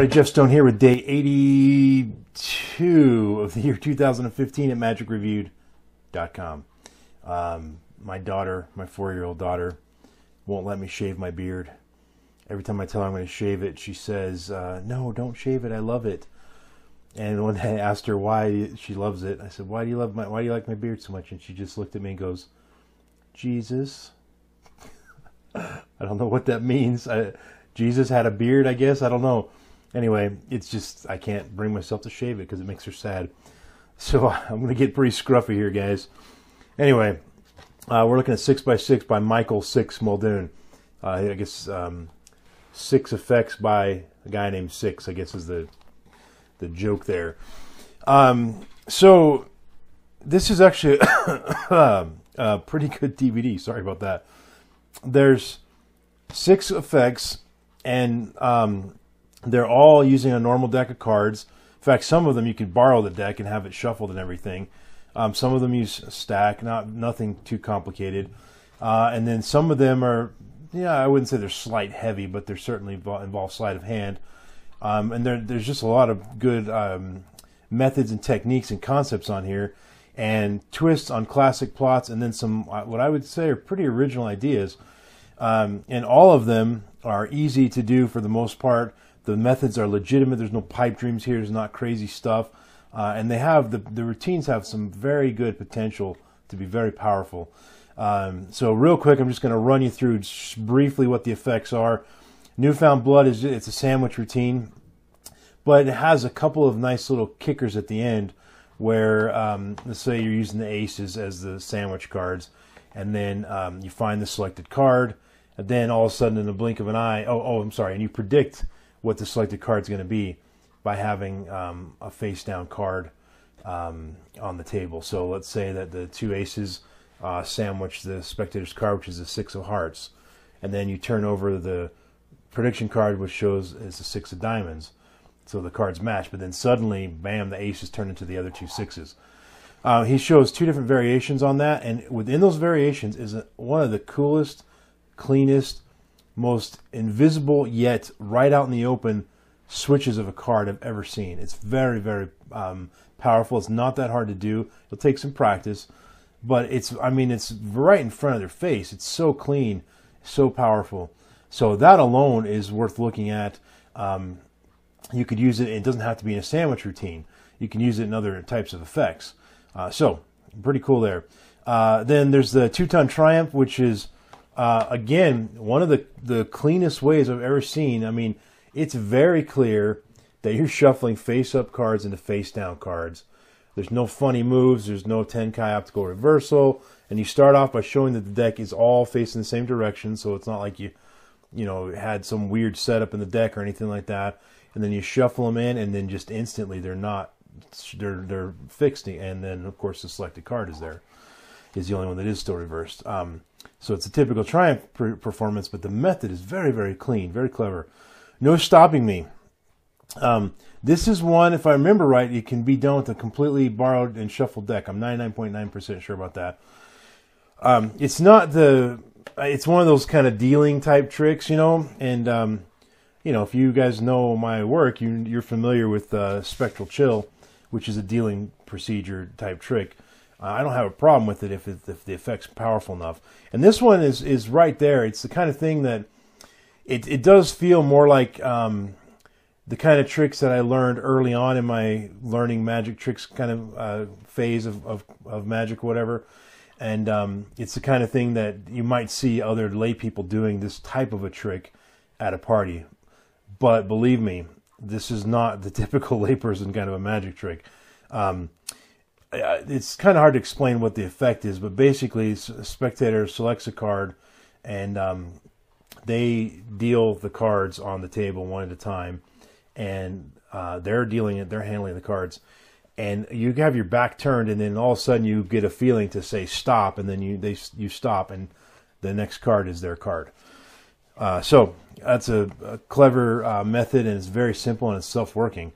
everybody, Jeff Stone here with day 82 of the year 2015 at magicreviewed.com. My daughter, my 4-year-old daughter, won't let me shave my beard. Every time I tell her I'm going to shave it, she says, no, don't shave it, I love it. And when I asked her why she loves it, I said, why do you like my beard so much? And she just looked at me and goes, Jesus. I don't know what that means. Jesus had a beard, I guess. I don't know. Anyway, it's just, I can't bring myself to shave it because it makes her sad. So I'm going to get pretty scruffy here, guys. Anyway, we're looking at 6x6 by Michael Muldoon. I guess 6 effects by a guy named Six, I guess is the joke there. So this is actually a pretty good DVD. Sorry about that. There's 6 effects, and they're all using a normal deck of cards. In fact, some of them you could borrow the deck and have it shuffled and everything. Some of them use a stack, nothing too complicated. And then some of them are, I wouldn't say they're sleight heavy, but they're certainly involve sleight of hand. And there's just a lot of good methods and techniques and concepts on here, and twists on classic plots, and then some what I would say are pretty original ideas. And all of them are easy to do for the most part. The methods are legitimate. There's no pipe dreams here. There's not crazy stuff. And they have the routines have some very good potential to be very powerful. So real quick, I'm just going to run you through just briefly what the effects are. Newfound Blood it's a sandwich routine, but it has a couple of nice little kickers at the end where, let's say you're using the aces as the sandwich cards, and then you find the selected card, and then all of a sudden in the blink of an eye, I'm sorry, and you predict what the selected card is going to be by having a face down card on the table. So let's say that the 2 aces sandwich the spectator's card, which is the 6 of hearts, and then you turn over the prediction card, which shows is the 6 of diamonds. So the cards match, but then suddenly, bam, the aces turn into the other 2 sixes. He shows 2 different variations on that, and within those variations is one of the coolest, cleanest, most invisible yet right out in the open switches of a card I've ever seen. It's very, very powerful. It's not that hard to do. It'll take some practice, but it's right in front of their face. It's so clean, so powerful. So that alone is worth looking at. You could use it. It doesn't have to be in a sandwich routine. You can use it in other types of effects. So pretty cool there. Then there's the 2-ton triumph, which is again one of the cleanest ways I've ever seen. I mean, it's very clear that you're shuffling face-up cards into face-down cards. There's no funny moves. There's no Tenkai optical reversal, and you start off by showing that the deck is all facing the same direction. So it's not like you had some weird setup in the deck or anything like that. And then you shuffle them in, and then just instantly they're fixed. And then of course the selected card is the only one that is still reversed. So it's a typical Triumph performance, but the method is very, very clean, very clever. No stopping me. This is one, if I remember right, it can be done with a completely borrowed and shuffled deck. I'm 99.9% sure about that. It's one of those kind of dealing type tricks, and if you guys know my work, you're familiar with Spectral Chill, which is a dealing procedure type trick. I don't have a problem with it if the effect's powerful enough. And this one is right there. It's the kind of thing that it does feel more like the kind of tricks that I learned early on in my learning magic tricks kind of phase of magic, whatever. And it's the kind of thing that you might see other lay people doing this type of a trick at a party. But believe me, this is not the typical layperson kind of a magic trick. It's kind of hard to explain what the effect is, but basically a spectator selects a card, and they deal the cards on the table one at a time, and they're handling the cards. And you have your back turned, and then all of a sudden you get a feeling to say stop, and then you stop, and the next card is their card. So that's a clever method, and it's very simple, and it's self-working.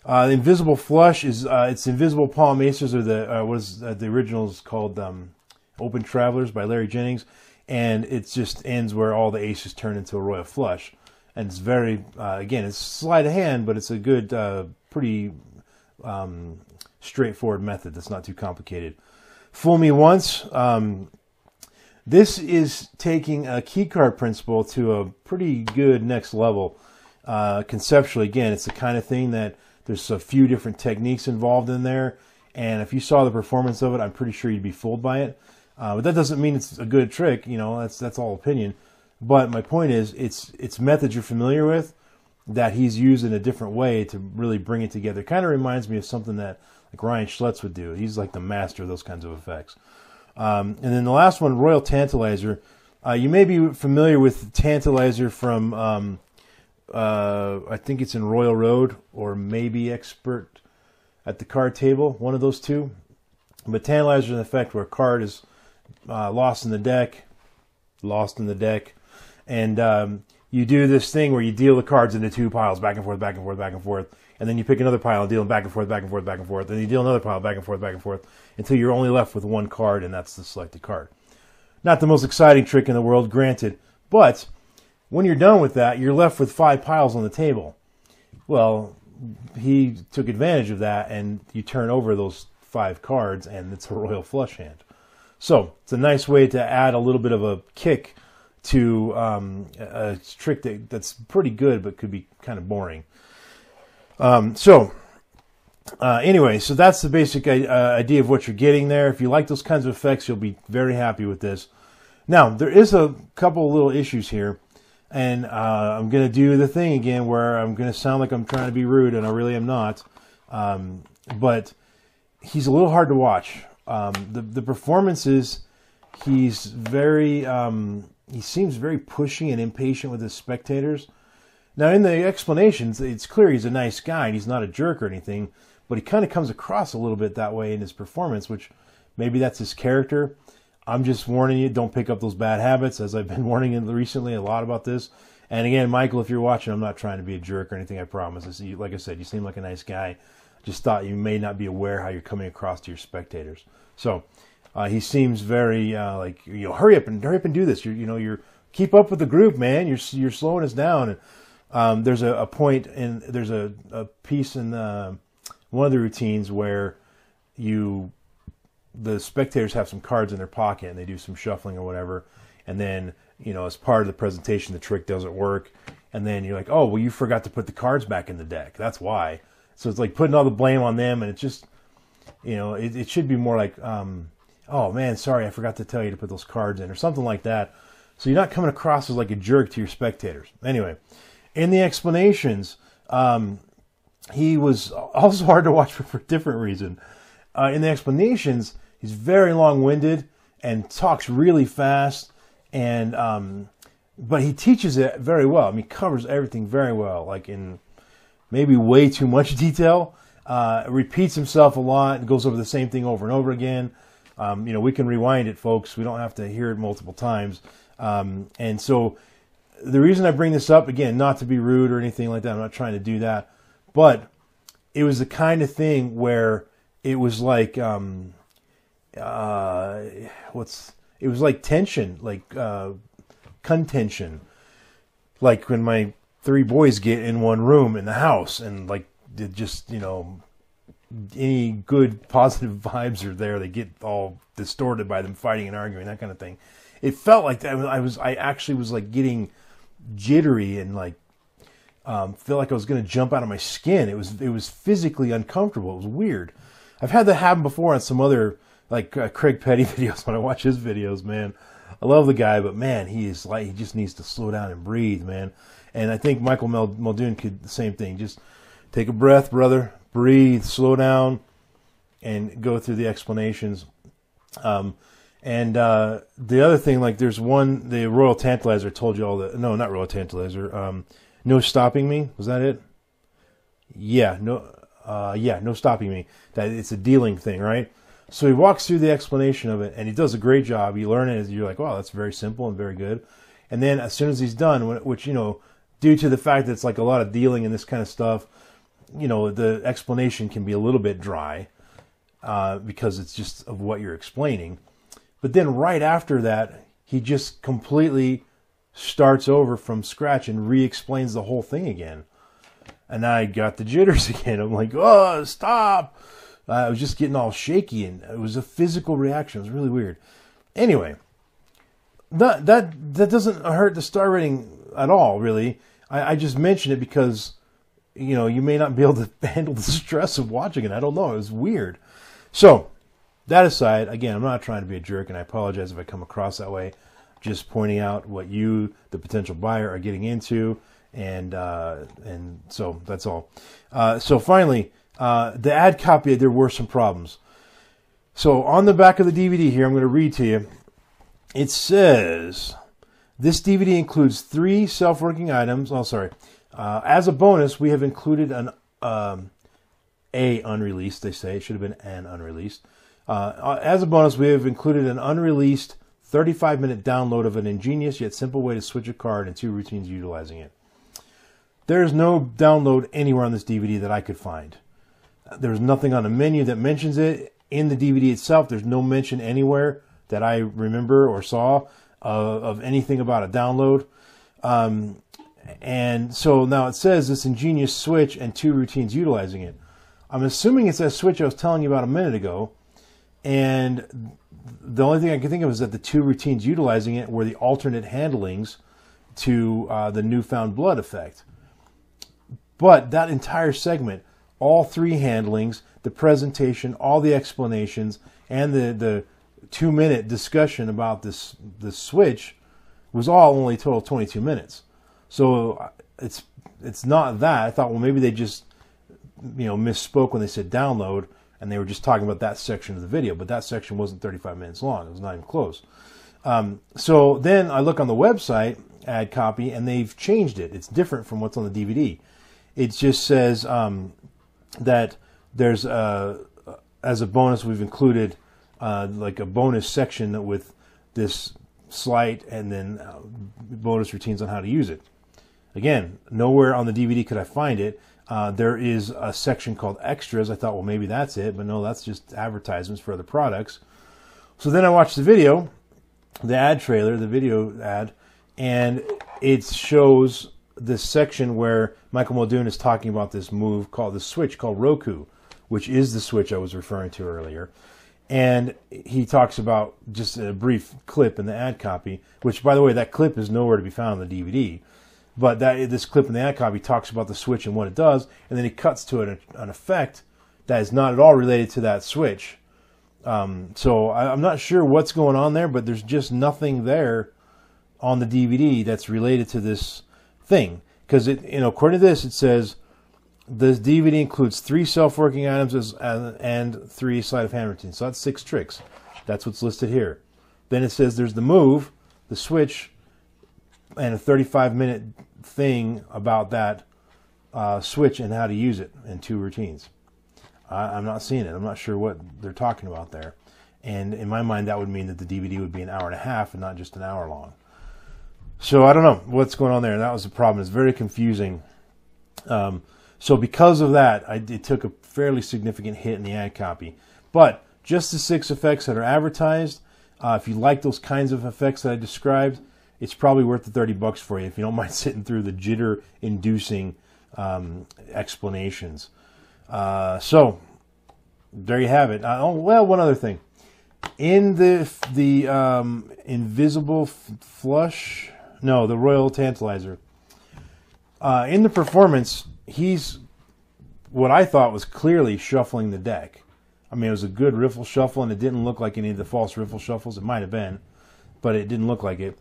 The Invisible Flush is it's Invisible Palm Aces, or the original is called Open Travelers by Larry Jennings, and it just ends where all the aces turn into a royal flush. and it's very again, it's sleight of hand, but it's a good, pretty straightforward method that's not too complicated. Fool me once. This is taking a keycard principle to a pretty good next level. Conceptually, again, it's the kind of thing that there's a few different techniques involved in there, and if you saw the performance of it, I'm pretty sure you'd be fooled by it. But that doesn't mean it's a good trick, you know, that's all opinion. But my point is, it's methods you're familiar with that he's used in a different way to really bring it together. It kind of reminds me of something that like Ryan Schlitz would do. He's like the master of those kinds of effects. And then the last one, Royal Tantalizer. You may be familiar with Tantalizer from, I think it's in Royal Road, or maybe Expert at the card table, one of those two. But Tantalizer is an effect where a card is lost in the deck, and you do this thing where you deal the cards into two piles, back and forth, back and forth, back and forth, and then you pick another pile and deal them back and forth, back and forth, back and forth, and you deal another pile back and forth, until you're only left with one card, and that's the selected card. Not the most exciting trick in the world, granted, but when you're done with that, you're left with 5 piles on the table. Well, he took advantage of that, and you turn over those 5 cards, and it's a royal flush hand. So it's a nice way to add a little bit of a kick to a trick that's pretty good, but could be kind of boring. Anyway, so that's the basic idea of what you're getting there. If you like those kinds of effects, you'll be very happy with this. Now, there is a couple little issues here, and I'm going to do the thing again where I'm going to sound like I'm trying to be rude, and I really am not. But he's a little hard to watch. The performances, he's very, he seems very pushy and impatient with his spectators. Now, in the explanations, it's clear he's a nice guy, and he's not a jerk or anything, but he kind of comes across a little bit that way in his performance, which maybe that's his character. I'm just warning you, don't pick up those bad habits, as I've been warning you recently a lot about this. And again, Michael, if you're watching, I'm not trying to be a jerk or anything, I promise. Like I said, you seem like a nice guy. Just thought you may not be aware how you're coming across to your spectators. So he seems very like, hurry up and do this. You're keep up with the group, man. You're slowing us down. And there's a point in there's a piece in one of the routines where the spectators have some cards in their pocket and they do some shuffling or whatever, and then as part of the presentation the trick doesn't work, and then you're like, oh well, you forgot to put the cards back in the deck. That's why. So it's like putting all the blame on them, and it's just it should be more like oh man, sorry, I forgot to tell you to put those cards in, or something like that. So you're not coming across as like a jerk to your spectators. Anyway, in the explanations, he was also hard to watch for a different reason. In the explanations, he's very long-winded and talks really fast, and but he teaches it very well. I mean, he covers everything very well, like in maybe way too much detail. Repeats himself a lot and goes over the same thing over and over again. We can rewind it, folks. We don't have to hear it multiple times. And so the reason I bring this up, again, not to be rude or anything like that, I'm not trying to do that, but it was the kind of thing where it was like, it was like tension, like contention, like when my 3 boys get in one room in the house, and like it just, any good positive vibes are there, they get all distorted by them fighting and arguing, that kind of thing. It felt like that. I actually was like getting jittery and like feel like I was going to jump out of my skin. It was physically uncomfortable. It was weird. I've had that happen before on some other like Craig Petty videos. When I watch his videos, man, I love the guy, but man, he just needs to slow down and breathe, man. And I think Michael Muldoon could the same thing. Just take a breath, brother. Breathe, slow down, and go through the explanations. And the other thing, like there's one, the Royal Tantalizer told you all that. No, not Royal Tantalizer. No Stopping Me. Was that it? Yeah, No Stopping Me. That it's a dealing thing, right? So he walks through the explanation of it, and he does a great job. You learn it, and you're like, wow, that's very simple and very good. And then as soon as he's done, which, due to the fact that it's like a lot of dealing and this kind of stuff, the explanation can be a little bit dry because it's just of what you're explaining. But then right after that, he just completely starts over from scratch and re-explains the whole thing again. And I got the jitters again. I'm like, oh, stop. I was just getting all shaky, and it was a physical reaction. It was really weird. Anyway, that doesn't hurt the star rating at all, really. I just mentioned it because, you know, you may not be able to handle the stress of watching it. I don't know. It was weird. So, that aside, again, I'm not trying to be a jerk, and I apologize if I come across that way. Just pointing out what you, the potential buyer, are getting into, and so that's all. So finally, the ad copy, there were some problems. So on the back of the DVD here, I'm going to read to you. It says, this DVD includes 3 self-working items. Oh, sorry. As a bonus, we have included an unreleased, they say. It should have been an unreleased. As a bonus, we have included an unreleased 35-minute download of an ingenious yet simple way to switch a card and 2 routines utilizing it. There is no download anywhere on this DVD that I could find. There's nothing on the menu that mentions it. In the DVD itself, there's no mention anywhere that I remember or saw of anything about a download. And so now it says this ingenious switch and 2 routines utilizing it. I'm assuming it's that switch I was telling you about a minute ago. And the only thing I can think of is that the 2 routines utilizing it were the alternate handlings to the newfound blood effect. But that entire segment, all 3 handlings, the presentation, all the explanations, and the 2-minute discussion about this switch was all only total 22 minutes. So it's not that. I thought, well, maybe they just, you know, misspoke when they said download, and they were just talking about that section of the video. But that section wasn't 35 minutes long. It was not even close. So then I look on the website, ad copy, and they've changed it. It's different from what's on the DVD. It just says that there's, as a bonus, we've included like a bonus section with this slight and then bonus routines on how to use it. Again, nowhere on the DVD could I find it. There is a section called extras. I thought, well, maybe that's it, but no, that's just advertisements for other products. So then I watched the video, the ad trailer, the video ad, and it shows this section where Michael Muldoon is talking about this move called the switch called Roku, which is the switch I was referring to earlier. And he talks about just a brief clip in the ad copy, which, by the way, that clip is nowhere to be found on the DVD. But this clip in the ad copy talks about the switch and what it does, and then he cuts to an effect that is not at all related to that switch. So I'm not sure what's going on there, but there's just nothing there on the DVD that's related to this thing. Because, according to this, it says this DVD includes 3 self-working items and 3 sleight of hand routines. So that's 6 tricks. That's what's listed here. Then it says there's the move, the switch, and a 35-minute thing about that switch and how to use it, and 2 routines. I'm not seeing it. I'm not sure what they're talking about there. And in my mind, that would mean that the DVD would be an hour and a half and not just an hour long. So I don't know what's going on there. And that was the problem. It's very confusing. So because of that, it took a fairly significant hit in the ad copy. But just the 6 effects that are advertised, if you like those kinds of effects that I described, it's probably worth the $30 for you if you don't mind sitting through the jitter-inducing explanations. So there you have it. One other thing. In the Invisible Flush, no, the Royal Tantalizer. In the performance, he's what I thought was clearly shuffling the deck. I mean, it was a good riffle shuffle, and it didn't look like any of the false riffle shuffles. It might have been, but it didn't look like it.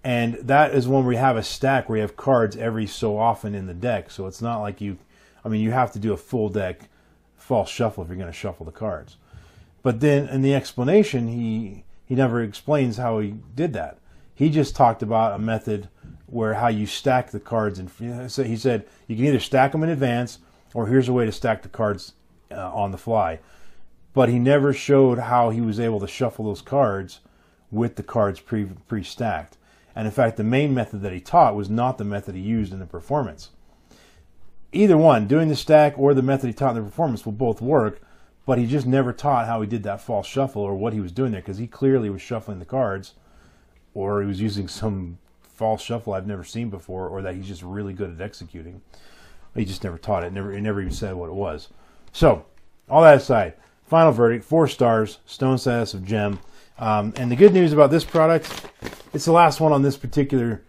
And that is one where you have a stack where you have cards every so often in the deck. So it's not like you have to do a full deck false shuffle if you're going to shuffle the cards. But then in the explanation, he never explains how he did that. He just talked about a method where how you stack the cards. And so he said you can either stack them in advance, or here's a way to stack the cards on the fly. But he never showed how he was able to shuffle those cards with the cards pre-stacked. And in fact, the main method that he taught was not the method he used in the performance. Either one, doing the stack or the method he taught in the performance, will both work, but he just never taught how he did that false shuffle or what he was doing there, because he clearly was shuffling the cards, or he was using some false shuffle I've never seen before, or that he's just really good at executing. He just never taught it. He never even said what it was. So, all that aside, final verdict, 4 stars, stone status of gem. And the good news about this product, it's the last one on this particular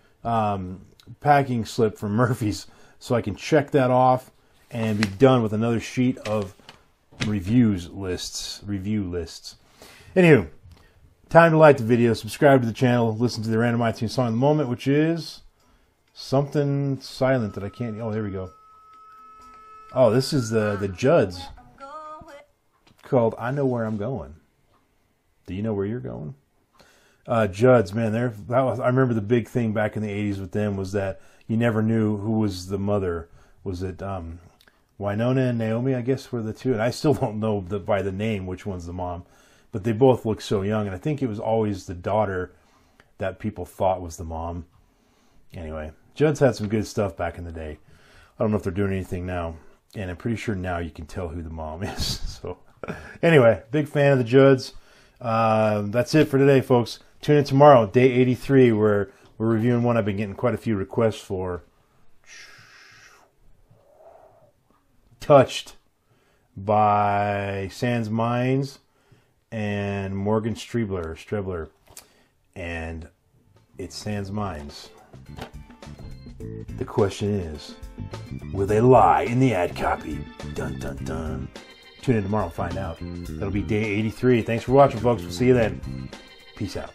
packing slip from Murphy's, so I can check that off and be done with another sheet of review lists. Anywho, time to like the video, subscribe to the channel, listen to the random iTunes song of the moment, which is something silent that I can't. Oh, there we go. Oh, this is the Judds, called "I Know Where I'm Going." Do you know where you're going? Judds, man, I remember the big thing back in the 80s with them was that you never knew who was the mother. Was it Winona and Naomi, I guess, were the two? And I still don't know by the name which one's the mom. But they both look so young. And I think it was always the daughter that people thought was the mom. Anyway, Judds had some good stuff back in the day. I don't know if they're doing anything now. And I'm pretty sure now you can tell who the mom is. So, anyway, big fan of the Judds. That's it for today, folks. Tune in tomorrow, day 83, where we're reviewing one I've been getting quite a few requests for. Touched by Sans Mines and Morgan Strebler. And it's Sans Mines. The question is, will they lie in the ad copy? Dun, dun, dun. Tune in tomorrow and find out. That'll be day 83. Thanks for watching, folks. We'll see you then. Peace out.